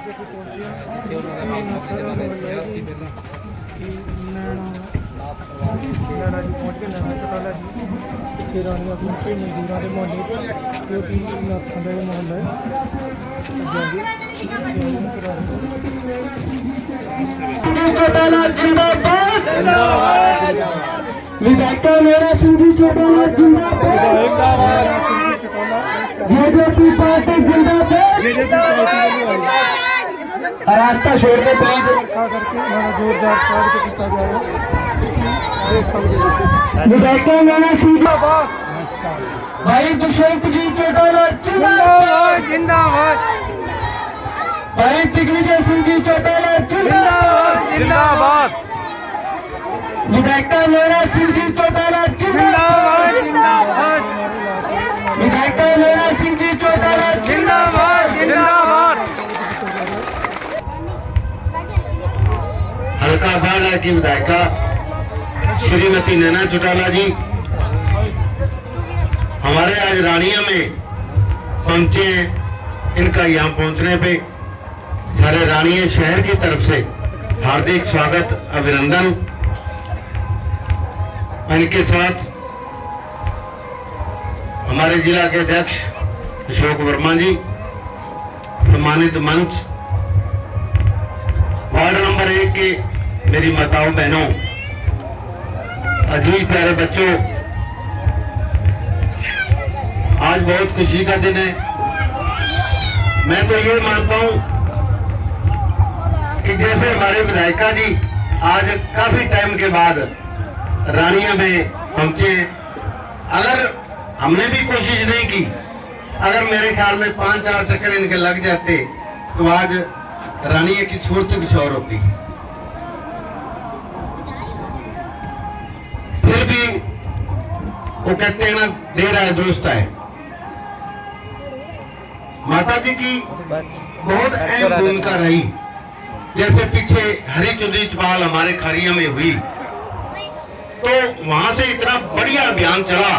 ਕੇ ਅਸੀਂ ਪਹੁੰਚੇ ਹਾਂ ਤੇ ਉਹਨਾਂ ਦੇ ਨਾਲ ਚਲਾਣੇ ਗਿਆ ਸੀ ਪਹਿਲਾਂ ਨੈਣਾ ਜੀ ਪਹੁੰਚ ਕੇ ਨੈਣਾ ਚਟਾਲਾ ਜੀ ਇੱਥੇ ਰਾਣੀਆਂ ਪਹੁੰਚੇ ਮਜ਼ਦੂਰਾਂ ਦੇ ਮੁਹੱਲੇ ਜੋ ਕਿ ਨਾਥਾਂ ਦਾ ਮੁਹੱਲਾ चौटाला जिंदाबाद विधायक मेरा सिंधी चौटाला जिंदाबाद जेजेपी पार्टी जिंदाबाद रास्ता छोड़ के प्लीज जोरदार स्वागत किया जा रहा है विधायक मेरा सिंधी भाई दुष्यंत जी चौटाला जिंदाबाद जिंदाबाद भाई दिग्विजय सिंह जी चौटाला जिंदाबाद जिंदाबाद विधायक मेरा सिंह जी चौटाला जिंदाबाद जिंदाबाद विधायक मेरा सिंह जी चौटाला जिंदाबाद जिंदाबाद हल्का बाड़ा की विधायिका श्रीमती नैना चौटाला जी हमारे आज रानिया में पहुंचे हैं। इनका यहाँ पहुंचने पे सारे रानिया शहर की तरफ से हार्दिक स्वागत अभिनंदन। इनके साथ हमारे जिला के अध्यक्ष अशोक वर्मा जी, सम्मानित मंच, वार्ड नंबर 1 के मेरी माताओं बहनों, अजीज प्यारे बच्चों, आज बहुत खुशी का दिन है। मैं तो ये मानता हूं कि जैसे हमारे विधायिका जी आज काफी टाइम के बाद रानिया में पहुंचे, अगर हमने भी कोशिश नहीं की, अगर मेरे ख्याल में 5-4 चक्कर इनके लग जाते तो आज रानिया की सूरत कुछ और होती। फिर भी वो कहते हैं ना, देर आए दुरुस्त आए। माता जी की बहुत अहम भूमिका रही। जैसे पीछे हरी चौधरी चपाल हमारे खारिया में हुई तो वहां से इतना बढ़िया अभियान चला,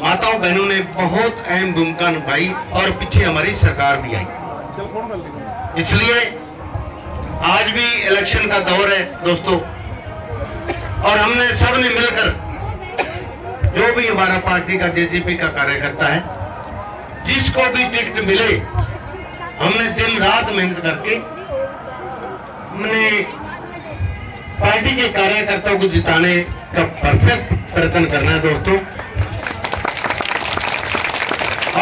माताओं बहनों ने बहुत अहम भूमिका निभाई और पीछे हमारी सरकार भी आई। इसलिए आज भी इलेक्शन का दौर है दोस्तों, और हमने सबने मिलकर, जो भी हमारा पार्टी का जेजेपी का कार्यकर्ता है, जिसको भी टिकट मिले, हमने दिन रात मेहनत करके हमने पार्टी के कार्यकर्ताओं को जिताने का परफेक्ट प्रयत्न करना है दोस्तों।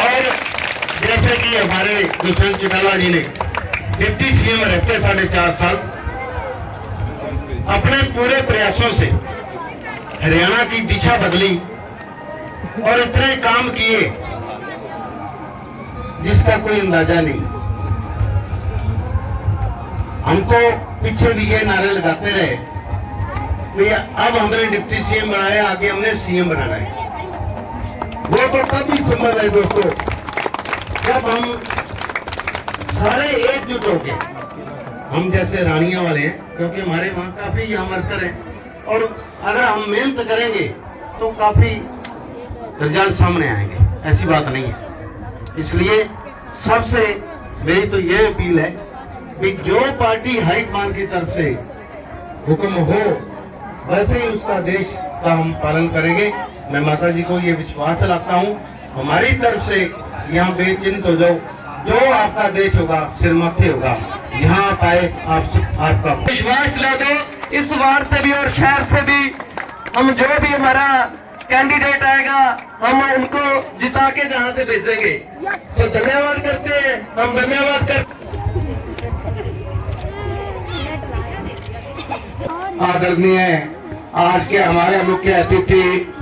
और जैसे कि हमारे दुष्यंत चौटाला जी ने डिप्टी सीएम रहते 4.5 साल अपने पूरे प्रयासों से हरियाणा की दिशा बदली और इतने काम किए जिसका कोई अंदाजा नहीं। हम तो पीछे भी ये नारे लगाते रहे, भैया अब हमने डिप्टी सीएम बनाया, आगे हमने सीएम बनाना है। वो तो तभी संभव है दोस्तों जब हम सारे एकजुट होके, हम जैसे रानिया वाले हैं, क्योंकि हमारे वहां काफी यहाँ वर्कर हैं, और अगर हम मेहनत करेंगे तो काफी रिजल्ट सामने आएंगे, ऐसी बात नहीं है। इसलिए सबसे मेरी तो ये अपील है कि जो पार्टी हाईकमान की तरफ से हुक्म हो, वैसे ही उसका आदेश का हम पालन करेंगे। मैं माता जी को ये विश्वास दिलाता हूँ, हमारी तरफ से यहाँ बेचिंत हो जाओ, जो आपका आदेश होगा सिर माथे होगा, यहाँ आप आए, आपका विश्वास दिला दो। इस वार्ड से भी और शहर से भी हम जो भी हमारा कैंडिडेट आएगा, हम उनको जिता के जहाँ से भेजेंगे। तो धन्यवाद करते हैं, हम धन्यवाद करते। आदरणीय आज के हमारे मुख्य अतिथि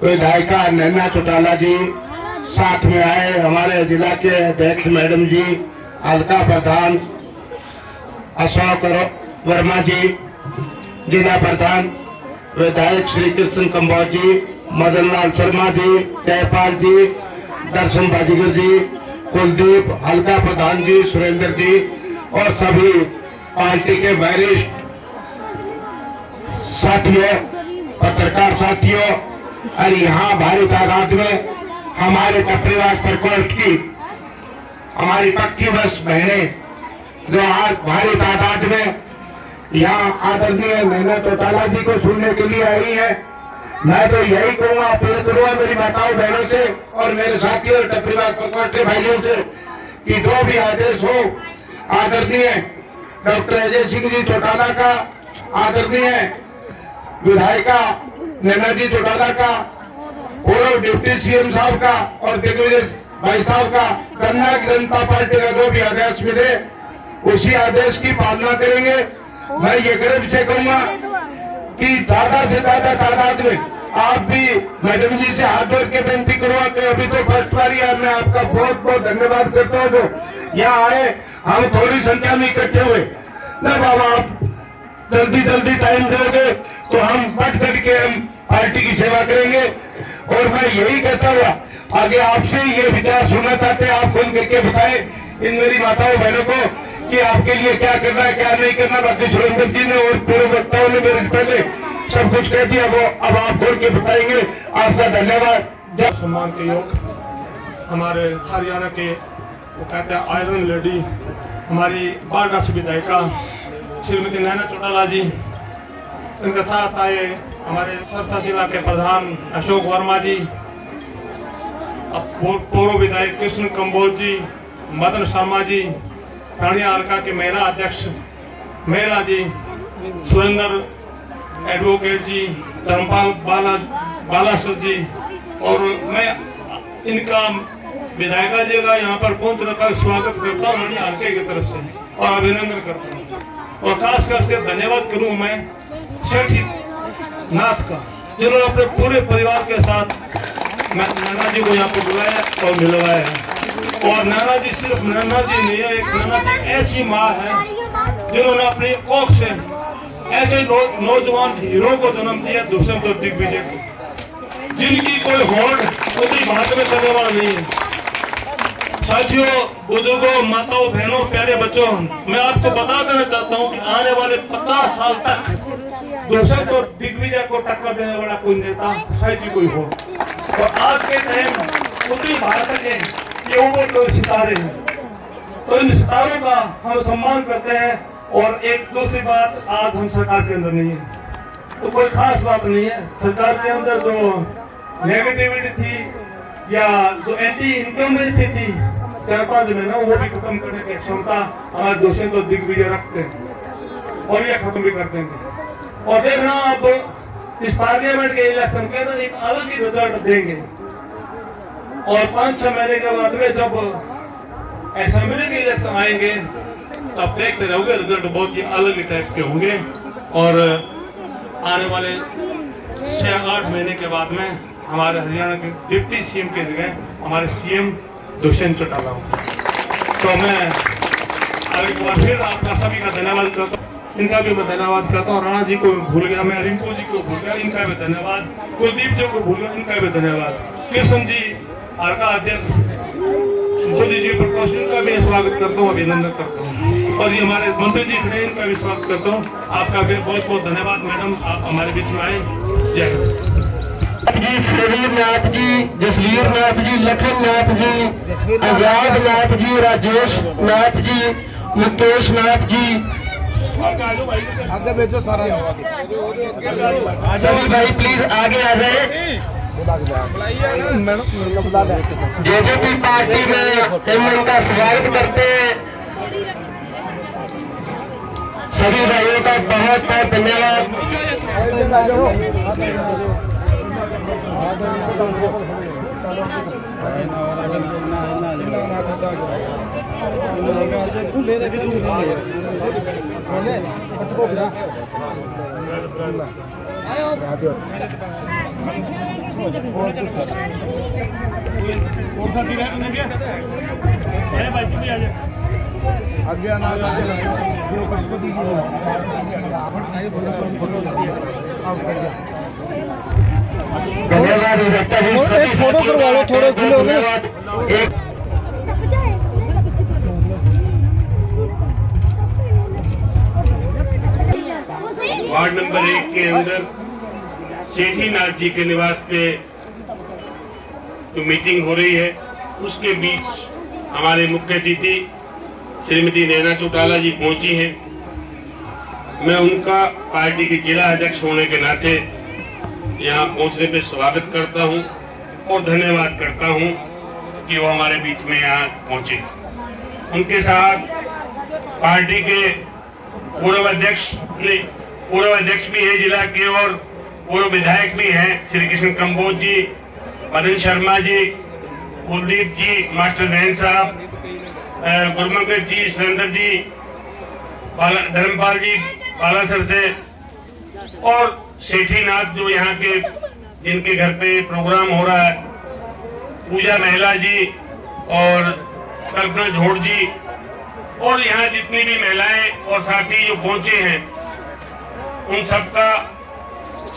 विधायिका नैना चौटाला जी, साथ में आए हमारे जिला के अध्यक्ष मैडम जी, हल्का प्रधान अशोक वर्मा जी, जिला प्रधान विधायक श्री कृष्ण कंबोज जी, मदन लाल शर्मा जी, जयपाल जी, दर्शन बाजीगर जी, कुलदीप, हल्का प्रधान जी, सुरेंद्र जी और सभी पार्टी के वरिष्ठ साथियों, पत्रकार साथियों, और यहाँ भारी तादाद में हमारे टपरीवास प्रकोष्ठ की हमारी पक्की बस बहनें जो आज भारी तादाद में यहाँ आदरणीय नैना चौटाला जी को सुनने के लिए आई है। मैं तो यही कहूंगा, अपील करूंगा मेरी माताओं बहनों से और मेरे साथियों और टपरीवाद भाइयों से कि जो भी आदेश हो आदरणीय डॉक्टर अजय सिंह जी चौटाला का, आदरणीय विधायिका नैना जी चौटाला का, पूर्व डिप्टी सीएम साहब का और दिग्विजय भाई साहब का, कर्नाटक जनता पार्टी का जो भी आदेश मिले उसी आदेश की पालना करेंगे। मैं ये गर्व से कहूंगा कि ज्यादा से ज्यादा तादाद में आप भी मैडम जी से हाथ जोड़ के विनती करूंगा कि अभी तो फर्स्ट बारी है, मैं आपका बहुत बहुत धन्यवाद करता हूँ जो यहाँ आए। हम थोड़ी संख्या में इकट्ठे हुए ना बाबा, आप जल्दी टाइम दोगे तो हम बढ़ करके हम पार्टी की सेवा करेंगे। और मैं यही कहता हुआ आगे आपसे ये विचार सुनना चाहते हैं, आप फोन करके बताएं इन मेरी माताओं बहनों को कि आपके लिए क्या करना है क्या नहीं करना। बाकी सुरेंद्र जी ने और पूर्व वक्ताओं ने मेरे पहले सब कुछ कह दिया, वो अब आप खोल के बताएंगे। आपका धन्यवाद। सम्मान के योग हमारे हरियाणा के वो कहते हैं आयरन लेडी हमारी बारडा से विधायिका श्रीमती नैना चौटाला जी, इनके साथ आए हमारे सरसा जिला के प्रधान अशोक वर्मा जी, पूर्व विधायक कृष्ण कंबोज जी, मदन शर्मा जी, रानिया हल्का के महिला अध्यक्ष महिला जी, सुरेंद्र एडवोकेट जी, धर्मपाल बालासर जी, और मैं इनका विधायिका जी का यहाँ पर पहुंचने का स्वागत करता हूँ रानिया हल्के की तरफ से और अभिनंदन करता हूँ। और खास करके धन्यवाद करूँ मैं सेठी नाथ का, जिन्होंने अपने पूरे परिवार के साथ नैना जी को यहाँ पर बुलाया और मिलवाया है। और नैना जी सिर्फ नैना जी नहीं है, एक नैना जी ऐसी माँ है जिन्होंने अपनी कोख से ऐसे नौजवान हीरो को जन्म दिया, दुष्यंत और दिग्विजय को, जिनकी कोई होड़ उतनी भारत में करने वाला नहीं है। साथियों, बुजुर्गों, माताओं, बहनों, प्यारे बच्चों, मैं आपको बता देना चाहता हूँ कि आने वाले 50 साल तक दुष्यंत और दिग्विजय को टक्कर देने वाला कोई नेता शायद ही कोई हो। और आज के टाइम उत्तरी भारत के ये उम्र तो सितारे हैं, तो इन सितारों का हम सम्मान करते हैं। और एक दूसरी बात, आज हम सरकार के अंदर नहीं है तो कोई खास बात नहीं है। सरकार के अंदर जो नेगेटिविटी थी या जो एंटी इनकम्बेंसी थी 4-5 महीना, वो भी खत्म करने की क्षमता हमारे दुष्यंत और दिग्विजय रखते हैं और ये खत्म भी कर देंगे। और देखना अब इस पार्लियामेंट के इलेक्शन के अंदर एक अलग ही रिजल्ट देंगे और 5-6 महीने के बाद में जब असेंबली के इलेक्शन आएंगे तब देखते रहोगे रिजल्ट बहुत ही अलग ही टाइप के होंगे। और आने वाले 6-8 महीने के बाद में हमारे हरियाणा के डिप्टी सीएम के जगह हमारे सीएम दुष्यंत चौटाला होंगे। तो मैं एक बार फिर आपका सभी का धन्यवाद करता हूँ, इनका भी मैं धन्यवाद करता हूँ। राणा जी को भूल गया मैं, रिंकू जी को भूल गया, इनका भी धन्यवाद। कुलदीप जी को भूल गया, इनका भी धन्यवाद। कृष्ण जी हल्का अध्यक्ष मोदी जी प्रकाश, इनका भी स्वागत करता हूँ, अभिनंदन करता हूँ। और ये हमारे मंत्री जी खड़े, इनका भी स्वागत करता हूँ। आपका भी बहुत बहुत धन्यवाद मैडम, आप हमारे बीच में आए। जय हिंद। जी, सुरवीर नाथ जी, जसवीर नाथ जी, लखन नाथ जी, आजाद नाथ जी, राजेश नाथ जी, मुकेश नाथ जी, आगे भेजो सारा सभी भाई प्लीज आगे आ जाए। जेजेपी पार्टी में हम उनका स्वागत करते हैं। सभी भाइयों का बहुत बहुत धन्यवाद। आगे आना धन्यवाद। एक फोटो करवा लो, थोड़े खुले हो गए। एक वार्ड नंबर 1 के अंदर सेठी नाथ जी के निवास पे जो मीटिंग हो रही है उसके बीच हमारे मुख्य अतिथि श्रीमती नैना चौटाला जी पहुंची हैं। मैं उनका पार्टी के जिला अध्यक्ष होने के नाते यहाँ पहुंचने पे स्वागत करता हूं और धन्यवाद करता हूं कि वो हमारे बीच में यहाँ पहुंचे। उनके साथ पार्टी के पूर्व अध्यक्ष भी है जिला के और पूर्व विधायक भी हैं, श्री कृष्ण कंबोज जी, मदन शर्मा जी, कुलदीप जी, मास्टर नैन साहब, गुरमंगल जी, सुरेंद्र जी, धर्मपाल जी बालासर से, और सेठीनाथ जो यहाँ के जिनके घर पे प्रोग्राम हो रहा है, पूजा महिला जी और कल्पना झोड़ जी, और यहाँ जितनी भी महिलाएं और साथी जो पहुंचे हैं उन सबका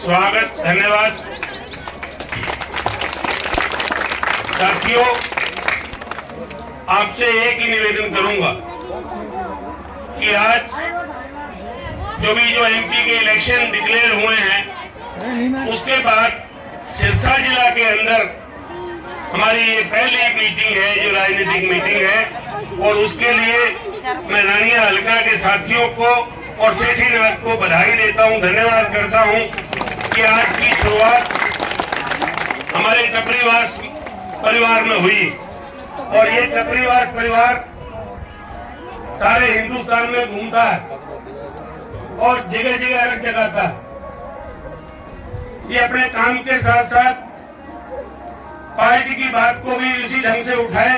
स्वागत, धन्यवाद। साथियों, आपसे एक ही निवेदन करूंगा कि आज जो एमपी के इलेक्शन डिक्लेयर हुए हैं उसके बाद सिरसा जिला के अंदर हमारी ये पहली मीटिंग है जो राजनीतिक मीटिंग है, और उसके लिए मैं रानिया हल्का के साथियों को और सेठीनाथ को बधाई देता हूं, धन्यवाद करता हूं कि आज की शुरुआत हमारे टपरीवास परिवार में हुई, और ये टपरीवास परिवार सारे हिंदुस्तान में घूमता है और जगह जगह अलग जगाता है। ये अपने काम के साथ साथ पार्टी की बात को भी इसी ढंग से उठाए।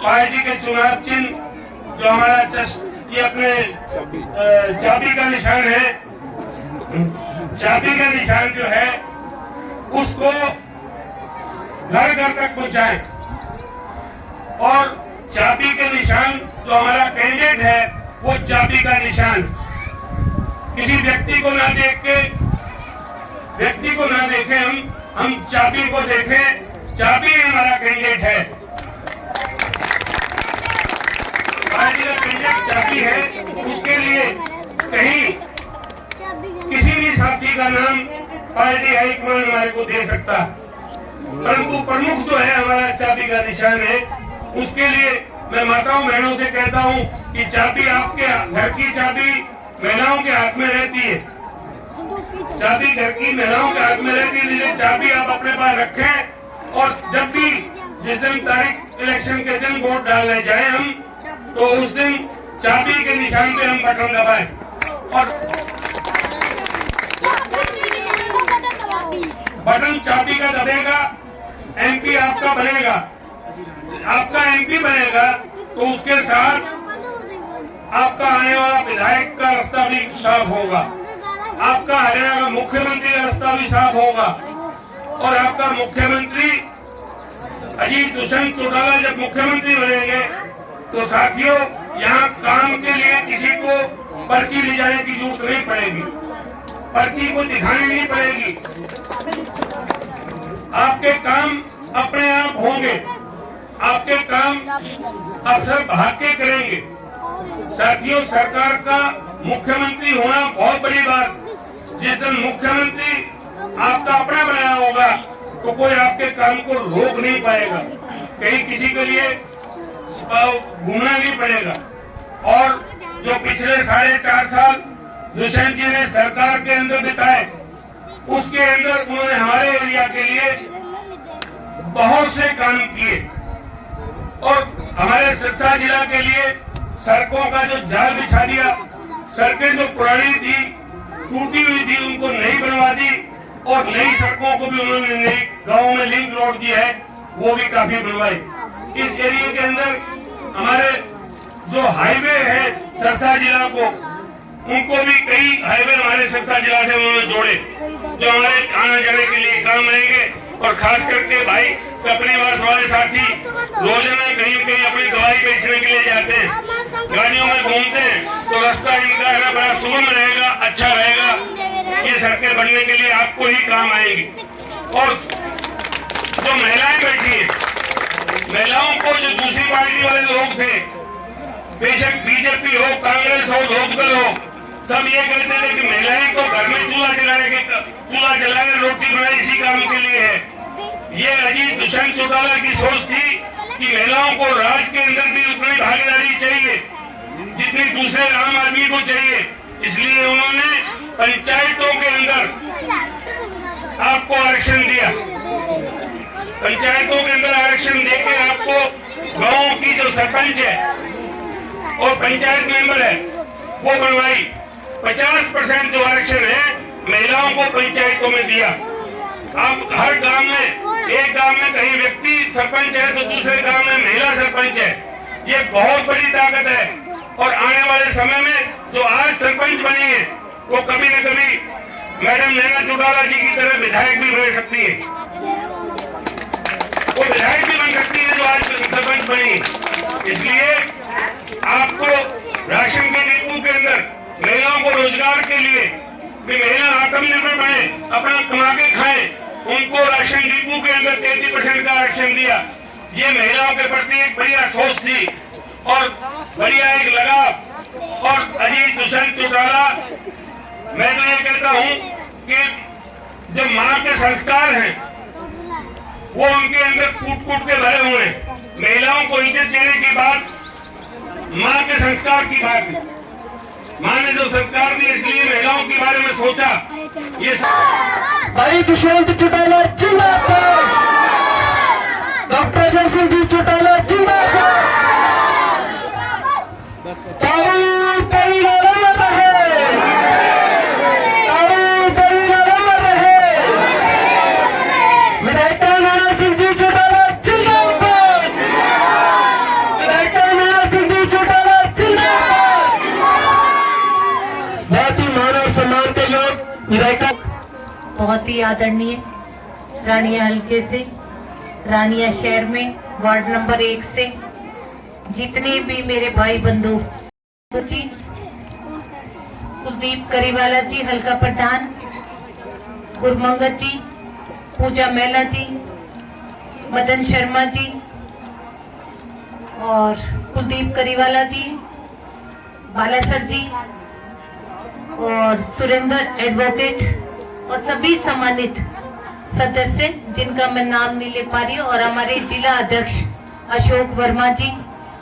पार्टी के चुनाव चिन्ह जो हमारा ये अपने चाबी का निशान है, चाबी का निशान जो है उसको घर घर तक पहुंचाए, और चाबी के निशान जो हमारा कैंडिडेट है वो चाबी का निशान, किसी व्यक्ति को ना देखें, हम चाबी को देखें, चाबी हमारा कैंडिडेट है, पार्टी का कैंडिडेट चाबी है। उसके लिए कहीं किसी भी साथी का नाम पार्टी हाईकमान हमारे को दे सकता, परंतु प्रमुख जो है हमारा चाबी का निशान है। उसके लिए मैं माताओं बहनों से कहता हूं कि चाबी, आपके घर की चाबी महिलाओं के हाथ में रहती है, चाबी घर की महिलाओं के हाथ में रहती है, इसलिए चाबी आप अपने पास रखें, और जब भी जिस दिन तारीख इलेक्शन के दिन वोट डालने जाए हम, तो उस दिन चाबी के निशान पे हम बटन दबाएं, और बटन चाबी का दबेगा, एमपी आपका बनेगा, आपका एमपी बनेगा, तो उसके साथ आपका आने वाला विधायक का रास्ता भी साफ होगा, आपका हरियाणा का मुख्यमंत्री का रास्ता भी साफ होगा, और आपका मुख्यमंत्री अजीत दुष्यंत चौटाला जब मुख्यमंत्री बनेंगे तो साथियों यहाँ काम के लिए किसी को पर्ची ले जाने की जरूरत नहीं पड़ेगी, पर्ची को दिखानी नहीं पड़ेगी, आपके काम अपने आप होंगे, आपके काम अफसर भाग के करेंगे। साथियों, सरकार का मुख्यमंत्री होना बहुत बड़ी बात। जिस दिन मुख्यमंत्री आपका अपना बनाया होगा तो कोई आपके काम को रोक नहीं पाएगा, कहीं किसी के लिए घूमना नहीं पड़ेगा। और जो पिछले 4.5 साल दुष्यंत जी ने सरकार के अंदर बिताए, उसके अंदर उन्होंने हमारे एरिया के लिए बहुत से काम किए, और हमारे सिरसा जिला के लिए सड़कों का जो जाल बिछा दिया, सड़कें जो पुरानी थी, टूटी हुई थी, उनको नई बनवा दी, और नई सड़कों को भी उन्होंने नई गाँव में लिंक रोड की है वो भी काफी बनवाई। इस एरिया के अंदर हमारे जो हाईवे है सिरसा जिला को, उनको भी कई हाईवे हमारे सिरसा जिला से उन्होंने जोड़े, जो हमारे आने जाने के लिए काम आएंगे। और खास करके भाई टपरीवास वाले साथी रोजाना कहीं कहीं अपनी दवाई बेचने के लिए जाते हैं, गाड़ियों में घूमते हैं, तो रास्ता इनका है ना बड़ा सुगम रहेगा, अच्छा रहेगा। ये सड़कें बनने के लिए आपको ही काम आएंगी। और जो महिलाएं बैठी हैं, महिलाओं को जो दूसरी पार्टी वाले लोग थे, बेशक बीजेपी हो, कांग्रेस हो, लोकदल हो, सब ये कहते थे कि महिलाएं को घर में चूल्हा जलाए रोटी बनाए इसी काम के लिए है। ये अजीत दुष्यंत चौटाला की सोच थी कि महिलाओं को राज के अंदर भी उतनी भागीदारी चाहिए जितनी दूसरे आम आदमी को चाहिए। इसलिए उन्होंने पंचायतों के अंदर आपको आरक्षण दिया। पंचायतों के अंदर आरक्षण देके आपको गांव की जो सरपंच है और पंचायत मेंबर है वो बनवाई। 50% जो आरक्षण है महिलाओं को पंचायतों में दिया। आप हर गांव में, एक गांव में कहीं व्यक्ति सरपंच है तो दूसरे गांव में महिला सरपंच है। ये बहुत बड़ी ताकत है और आने वाले समय में जो आज सरपंच बनी है वो कभी न कभी मैडम नैना चौटाला जी की तरह विधायक भी बन सकती है। वो विधायक भी बन सकती है जो आज सरपंच बनी। इसलिए आपको राशन के डिपो के अंदर महिलाओं को रोजगार के लिए कि महिला आत्मनिर्भर बने, अपना कमा के खाएं, उनको राशन डिपो के अंदर 33% का आरक्षण दिया। ये महिलाओं के प्रति एक बढ़िया सोच थी और बढ़िया एक लगाव। और अजीत दुष्यंत चौटाला, मैं तो ये कहता हूं कि जो माँ के संस्कार हैं वो उनके अंदर कूट कूट के भरे हुए हैं। महिलाओं को इज्जत देने की बात माँ के संस्कार की बात है। माँ ने जो संस्कार दिए इसलिए महिलाओं के बारे में सोचा। ये भाई दुष्यंत चौटाला जिंदाबाद, डॉक्टर जयसिंह जी चौटाला जिंदाबाद। चावल परिवार अमर रहे, चावल परिवार अमर रहे। विधायक नैना सिंह जी चौटाला जिंदाबाद, विधायक नैना सिंह जी चौटाला जिंदाबाद। बहुत ही मान और सम्मान के योग विधायक, बहुत ही आदरणीय रानिया हल्के से, रानिया शहर में वार्ड नंबर 1 से जितने भी मेरे भाई बंधु जी, कुलदीप करीवाला जी हल्का प्रधान, गुरमंगत जी, पूजा मेला जी, मदन शर्मा जी और कुलदीप करीवाला जी, बालासर जी और सुरेंद्र एडवोकेट और सभी सम्मानित सदस्य जिनका मैं नाम नहीं ले पा रही हूँ, और हमारे जिला अध्यक्ष अशोक वर्मा जी।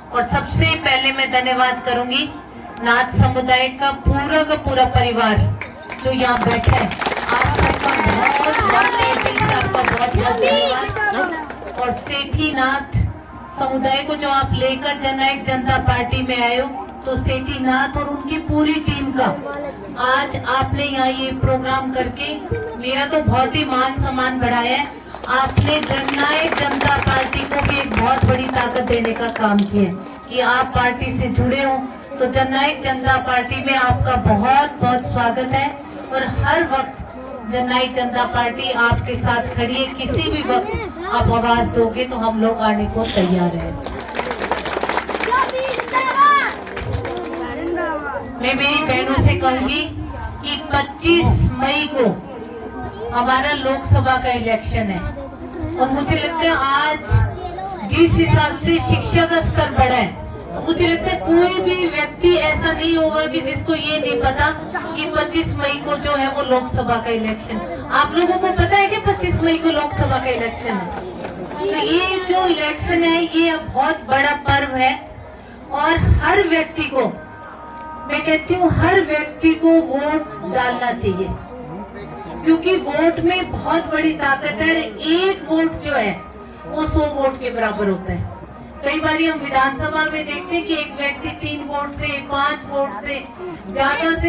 और सबसे पहले मैं धन्यवाद करूंगी नाथ समुदाय का पूरा परिवार जो यहाँ बैठा है। आप सबका आपका बहुत धन्यवाद। और सेठी नाथ समुदाय को जो आप लेकर जननायक जनता पार्टी में आए हो, तो सेठी नाथ और उनकी पूरी टीम का आज आपने यहाँ ये प्रोग्राम करके मेरा तो बहुत ही मान सम्मान बढ़ाया है। आपने जननायक जनता पार्टी को भी एक बहुत बड़ी ताकत देने का काम किया कि आप पार्टी से जुड़े हो। तो जननायक जनता पार्टी में आपका बहुत बहुत स्वागत है और हर वक्त जननायक जनता पार्टी आपके साथ खड़ी है। किसी भी वक्त आप आवाज दोगे तो हम लोग आने को तैयार हैं। मैं मेरी बहनों से कहूंगी कि 25 मई को हमारा लोकसभा का इलेक्शन है और मुझे लगता है आज जिस हिसाब से शिक्षा का स्तर बढ़ा है, मुझे लगता है कोई भी व्यक्ति ऐसा नहीं होगा कि जिसको ये नहीं पता कि 25 मई को जो है वो लोकसभा का इलेक्शन। आप लोगों को पता है कि 25 मई को लोकसभा का इलेक्शन है? तो ये जो इलेक्शन है ये बहुत बड़ा पर्व है और हर व्यक्ति को, मैं कहती हूँ हर व्यक्ति को वोट डालना चाहिए, क्योंकि वोट में बहुत बड़ी ताकत है। एक वोट जो है वो 100 वोट के बराबर होता है। कई बार हम विधानसभा में देखते हैं कि एक व्यक्ति 3 वोट से 5 वोट से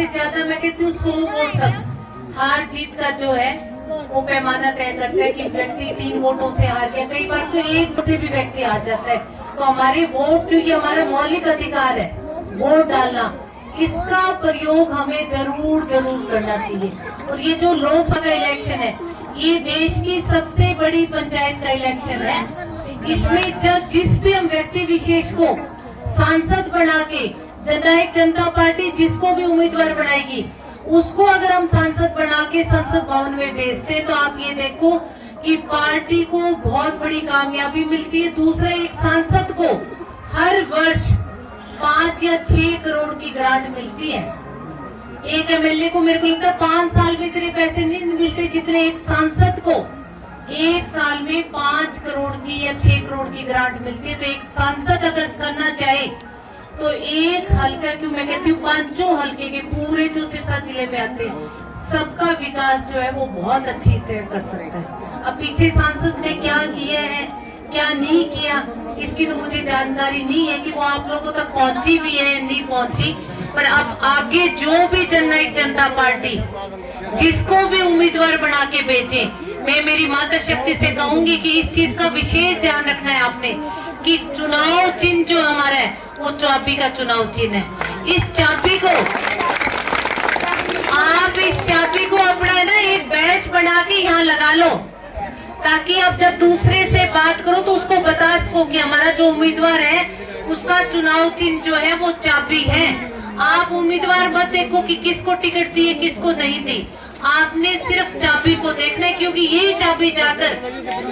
ज्यादा मैं कहती हूँ 100 वोट तक हार जीत का जो है वो पैमाना तय करता है कि व्यक्ति 3 वोटों से हार गया। कई बार तो 1 वोट से भी व्यक्ति हार जाता है। तो हमारे वोट जो ये हमारा मौलिक अधिकार है वोट डालना, इसका प्रयोग हमें जरूर करना चाहिए। और ये जो लोकसभा का इलेक्शन है ये देश की सबसे बड़ी पंचायत का इलेक्शन है। इसमें जब जिस भी हम व्यक्ति विशेष को सांसद बना के जननायक जनता पार्टी जिसको भी उम्मीदवार बनाएगी उसको अगर हम सांसद बना के संसद भवन में भेजते हैं तो आप ये देखो कि पार्टी को बहुत बड़ी कामयाबी मिलती है। दूसरा, एक सांसद को हर वर्ष 5 या 6 करोड़ की ग्रांट मिलती है। एक एमएलए को मेरे को लगता है 5 साल में इतने पैसे नहीं मिलते जितने एक सांसद को एक साल में 5 करोड़ की या 6 करोड़ की ग्रांट मिलती है। तो एक सांसद अगर करना चाहे तो एक हल्का, क्यों मैं कहती हूँ 5 हल्के के पूरे जो सिरसा जिले में आते हैं सबका विकास जो है वो बहुत अच्छी तरह कर सकता है। अब पीछे सांसद ने क्या किया है क्या नहीं किया इसकी तो मुझे जानकारी नहीं है कि वो आप लोगों तक पहुंची भी है नहीं पहुंची, पर अब आगे जो भी जननायक जनता पार्टी जिसको भी उम्मीदवार बना के भेजे, मैं मेरी माता शक्ति से कहूंगी कि इस चीज का विशेष ध्यान रखना है आपने कि चुनाव चिन्ह जो हमारा है वो चाबी का चुनाव चिन्ह है। इस चाबी को अपना है ना एक बैच बना के यहाँ लगा लो, ताकि आप जब दूसरे से बात करो तो उसको बता सको कि हमारा जो उम्मीदवार है उसका चुनाव चिन्ह जो है वो चाबी है। आप उम्मीदवार मत देखो कि किसको टिकट दी है किसको नहीं दी, आपने सिर्फ चाबी को देखना है, क्योंकि यही चाबी जाकर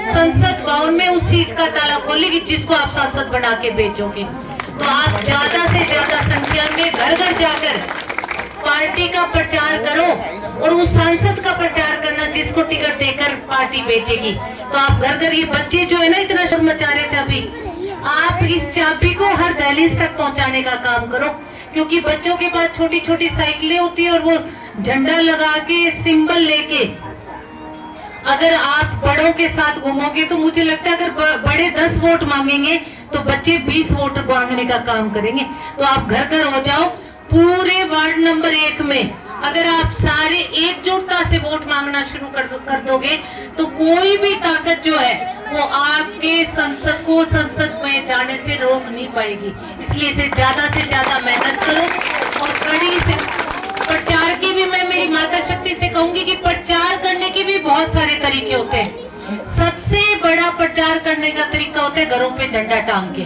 संसद भवन में उस सीट का ताला खोलेगी जिसको आप सांसद बना के बेचोगे। तो आप ज्यादा से ज्यादा संख्या में घर घर जाकर पार्टी का प्रचार करो और उस सांसद का प्रचार करना जिसको टिकट देकर पार्टी बेचेगी। तो आप घर घर, ये बच्चे जो है ना इतना शोर मचा रहे थे अभी, आप इस चाबी को हर दहलीज तक पहुंचाने का काम करो, क्योंकि बच्चों के पास छोटी छोटी साइकिलें होती है और वो झंडा लगा के सिंबल लेके अगर आप बड़ों के साथ घूमोगे तो मुझे लगता है अगर बड़े 10 वोट मांगेंगे तो बच्चे 20 वोट मांगने का काम करेंगे। तो आप घर घर हो जाओ, पूरे वार्ड नंबर 1 में अगर आप सारे एकजुटता से वोट मांगना शुरू कर दोगे तो कोई भी ताकत जो है वो आपके संसद को संसद में जाने से रोक नहीं पाएगी। इसलिए इसे ज्यादा से ज्यादा मेहनत करो और कड़ी से प्रचार की भी मैं मेरी माता शक्ति से कहूंगी कि प्रचार करने के भी बहुत सारे तरीके होते हैं। सबसे बड़ा प्रचार करने का तरीका होता है घरों पे झंडा टांग के।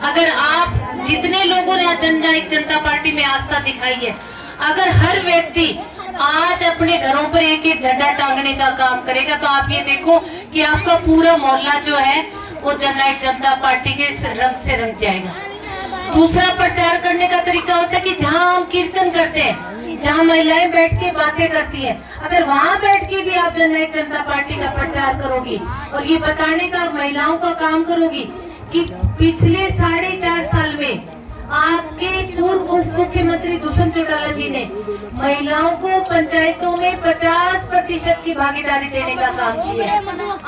अगर आप जितने लोगों ने जननायक जनता पार्टी में आस्था दिखाई है, अगर हर व्यक्ति आज अपने घरों पर एक एक झंडा टांगने का काम करेगा तो आप ये देखो कि आपका पूरा मोहल्ला जो है वो जननायक जनता पार्टी के रंग से रंग जाएगा। दूसरा प्रचार करने का तरीका होता है कि जहां हम कीर्तन करते हैं, जहां महिलाएं बैठ के बातें करती हैं, अगर वहां बैठ के भी आप जननायक जनता पार्टी का प्रचार करोगी और ये बताने का महिलाओं का काम करोगी कि पिछले 4.5 साल में आपके पूर्व उप मुख्यमंत्री दुष्यंत चौटाला जी ने महिलाओं को पंचायतों में 50% की भागीदारी देने का काम किया है।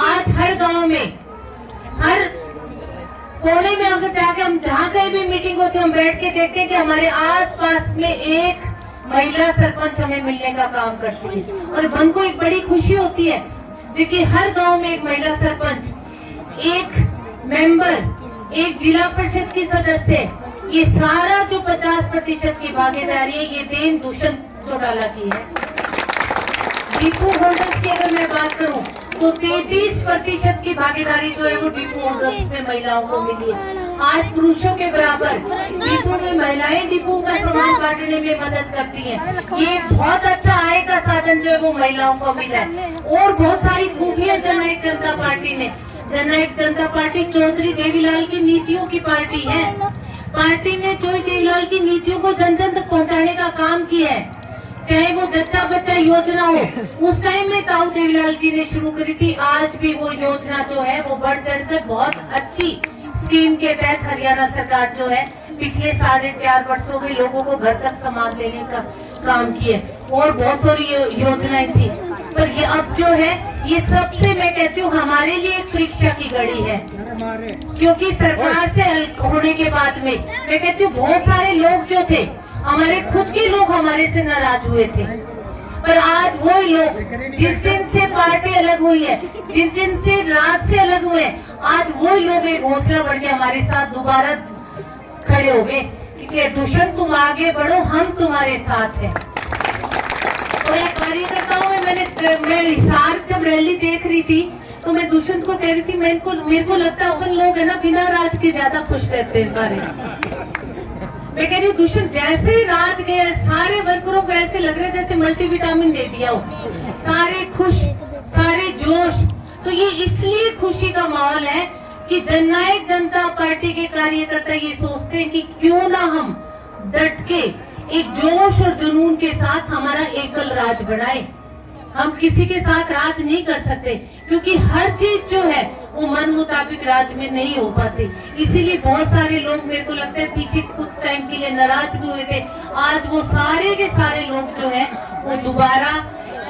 आज हर गांव में, हर कोने में अगर जाके हम जहाँ कहीं भी मीटिंग होती है हम बैठ के देखते हैं कि हमारे आसपास में एक महिला सरपंच हमें मिलने का काम करती है और मन को एक बड़ी खुशी होती है जो कि हर गांव में एक महिला सरपंच, एक मेंबर, एक जिला परिषद की सदस्य, ये सारा जो 50% की भागीदारी है ये देन दुष्यंत चौटाला की है। डिपो होल्डर्स की अगर मैं बात करूं तो 33% की भागीदारी जो है वो डिपो होल्डर्स में महिलाओं को मिली है। आज पुरुषों के बराबर डिपो में महिलाएं डिपो का सामान बांटने में मदद करती हैं। ये बहुत अच्छा आय का साधन जो है वो महिलाओं को मिला है। और बहुत सारी खूबियां जननायक जनता पार्टी ने, जननायक जनता पार्टी चौधरी देवीलाल की नीतियों की पार्टी है। पार्टी ने चौधरी देवीलाल की नीतियों को जन जन तक पहुंचाने का काम किया है। चाहे वो जच्चा बच्चा योजना हो, उस टाइम में ताऊ देवीलाल जी ने शुरू करी थी। आज भी वो योजना जो है वो बढ़ चढ़कर बहुत अच्छी स्कीम के तहत हरियाणा सरकार जो है पिछले 4.5 वर्षों में लोगों को घर तक सामान देने का काम किया और बहुत सारी योजनाएं थी। पर ये अब जो है ये सबसे मैं कहती हूँ हमारे लिए एक परीक्षा की घड़ी है, क्योंकि सरकार से होने के बाद में मैं कहती हूँ बहुत सारे लोग जो थे, हमारे खुद के लोग हमारे से नाराज हुए थे, पर आज वही लोग जिस दिन से पार्टी अलग हुई है, जिस दिन से राज से अलग हुए, आज वही लोग एक हौसला बढ़ के हमारे साथ दोबारा खड़े हो गए कि दुष्यंत तुम आगे बढ़ो, हम तुम्हारे साथ हैं। तो एक कार्यकर्ताओं में मैं हिसार जब रैली देख रही थी तो मैं दुष्यंत को कह रही थी मेरे को लगता है अपन लोग है ना बिना राज के ज्यादा खुश रहते हैं सारे। मैं कह रही हूँ दुष्यंत जैसे ही राज गया सारे वर्करों को ऐसे लग रहा है जैसे मल्टीविटामिन दे दिया हो, सारे खुश, सारे जोश। तो ये इसलिए खुशी का माहौल है कि जननायक जनता पार्टी के कार्यकर्ता ये सोचते हैं कि क्यों ना हम डट के एक जोश और जुनून के साथ हमारा एकल राज बनाए। हम किसी के साथ राज नहीं कर सकते, क्योंकि हर चीज जो है वो मन मुताबिक राज में नहीं हो पाती। इसीलिए बहुत सारे लोग, मेरे को लगता है पीछे कुछ टाइम के लिए नाराज भी हुए थे। आज वो सारे के सारे लोग जो है वो दोबारा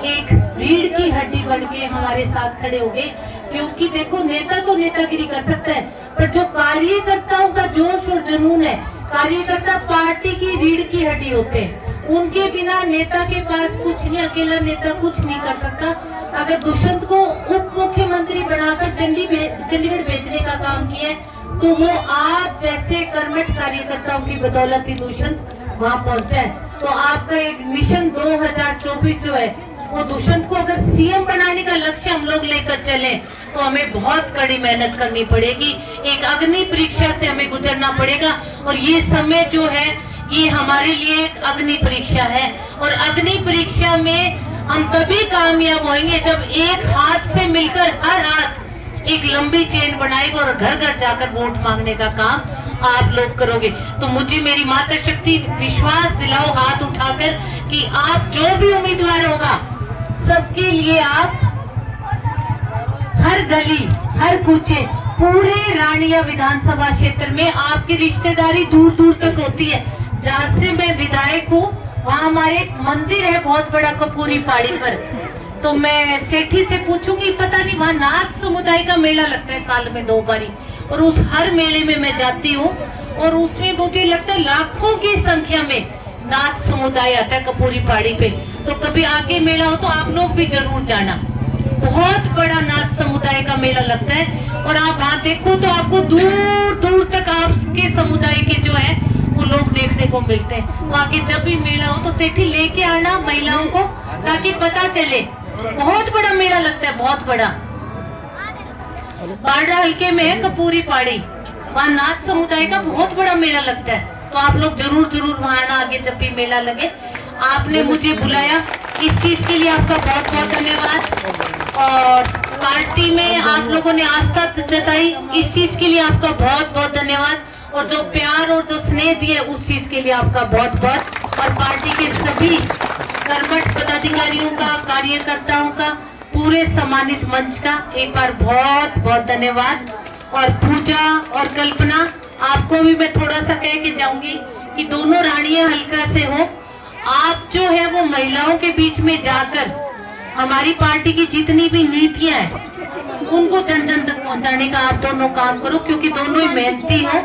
एक रीढ़ की हड्डी बन के हमारे साथ खड़े हो गए। क्योंकि देखो, नेता तो नेतागिरी कर सकता है, पर जो कार्यकर्ताओं का जोश और जुनून है, कार्यकर्ता पार्टी की रीढ़ की हड्डी होते हैं। उनके बिना नेता के पास कुछ नहीं, अकेला नेता कुछ नहीं कर सकता। अगर दुष्यंत को उप मुख्यमंत्री बनाकर चंडीगढ़ भेजने का काम किया है, तो वो आप जैसे कर्मठ कार्यकर्ताओं की बदौलत ही दुष्यंत वहाँ पहुंचा है। तो आपका एक मिशन 2024 जो है, वो दुष्यंत को अगर सीएम बनाने का लक्ष्य हम लोग लेकर चले, तो हमें बहुत कड़ी मेहनत करनी पड़ेगी। एक अग्नि परीक्षा से हमें गुजरना पड़ेगा, और ये समय जो है ये हमारे लिए एक अग्नि परीक्षा है। और अग्नि परीक्षा में हम तभी कामयाब होंगे जब एक हाथ से मिलकर हर हाथ एक लंबी चेन बनाएगा और घर घर जाकर वोट मांगने का काम आप लोग करोगे। तो मुझे मेरी माता शक्ति विश्वास दिलाओ हाथ उठाकर कि आप जो भी उम्मीदवार होगा, सबके लिए आप हर गली हर कूचे पूरे रानिया विधानसभा क्षेत्र में आपकी रिश्तेदारी दूर दूर तक होती है। जहाँ से मैं विधायक हूँ, वहाँ हमारे एक मंदिर है बहुत बड़ा कपूरी पहाड़ी पर। तो मैं सेठी से पूछूंगी, पता नहीं वहाँ नाथ समुदाय का मेला लगता है साल में 2 बारी, और उस हर मेले में मैं जाती हूँ, और उसमें मुझे लगता है लाखों की संख्या में नाथ समुदाय आता है कपूरी पहाड़ी पे। तो कभी आगे मेला हो तो आप लोग भी जरूर जाना। बहुत बड़ा नाथ समुदाय का मेला लगता है, और आप वहाँ देखो तो आपको दूर दूर तक आपके समुदाय के जो है वो लोग देखने को मिलते हैं। तो आगे जब भी मेला हो तो सेठी लेके आना महिलाओं को, ताकि पता चले। बहुत बड़ा मेला लगता है, बहुत बड़ा। बारडा हल्के में है कपूरी पहाड़ी, वहाँ नाथ समुदाय का बहुत बड़ा मेला लगता है। तो आप लोग जरूर जरूर वहाँ आना आगे जब भी मेला लगे। आपने मुझे बुलाया, इस चीज के लिए आपका बहुत बहुत धन्यवाद। और पार्टी में आप लोगों ने आस्था जताई, इस चीज के लिए आपका बहुत बहुत धन्यवाद। और जो प्यार और जो स्नेह दिए, उस चीज के लिए आपका बहुत बहुत। और पार्टी के सभी कर्मठ पदाधिकारियों का, कार्यकर्ताओं का, पूरे सम्मानित मंच का एक बार बहुत बहुत धन्यवाद। और पूजा और कल्पना, आपको भी मैं थोड़ा सा कह के जाऊंगी कि दोनों रानियां हल्का से हो। आप जो है वो महिलाओं के बीच में जाकर हमारी पार्टी की जितनी भी नीतियां हैं उनको जन जन तक पहुंचाने का आप दोनों काम करो, क्योंकि दोनों ही मेहनती हो।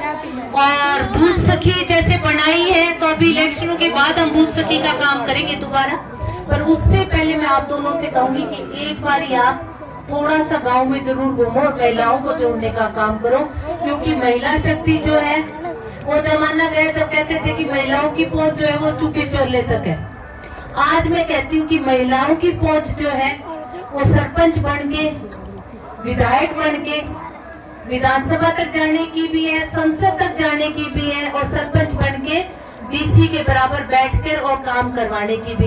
और बूथ सखी जैसे बनाई है, तो अभी इलेक्शनों के बाद हम बूथ सखी का काम करेंगे दोबारा। पर उससे पहले मैं आप दोनों से कहूंगी कि एक बार आप थोड़ा सा गांव में जरूर घूमो और महिलाओं को जोड़ने का काम करो, क्योंकि महिला शक्ति जो है, वो जमाना गया जब कहते थे कि महिलाओं की पहुंच जो है वो चुके चोले तक है। आज मैं कहती हूँ कि महिलाओं की पहुंच जो है वो सरपंच बन के, विधायक बन के, विधानसभा तक जाने की भी है, संसद तक जाने की भी है, और सरपंच बन के डीसी के बराबर बैठकर और काम करवाने की भी है।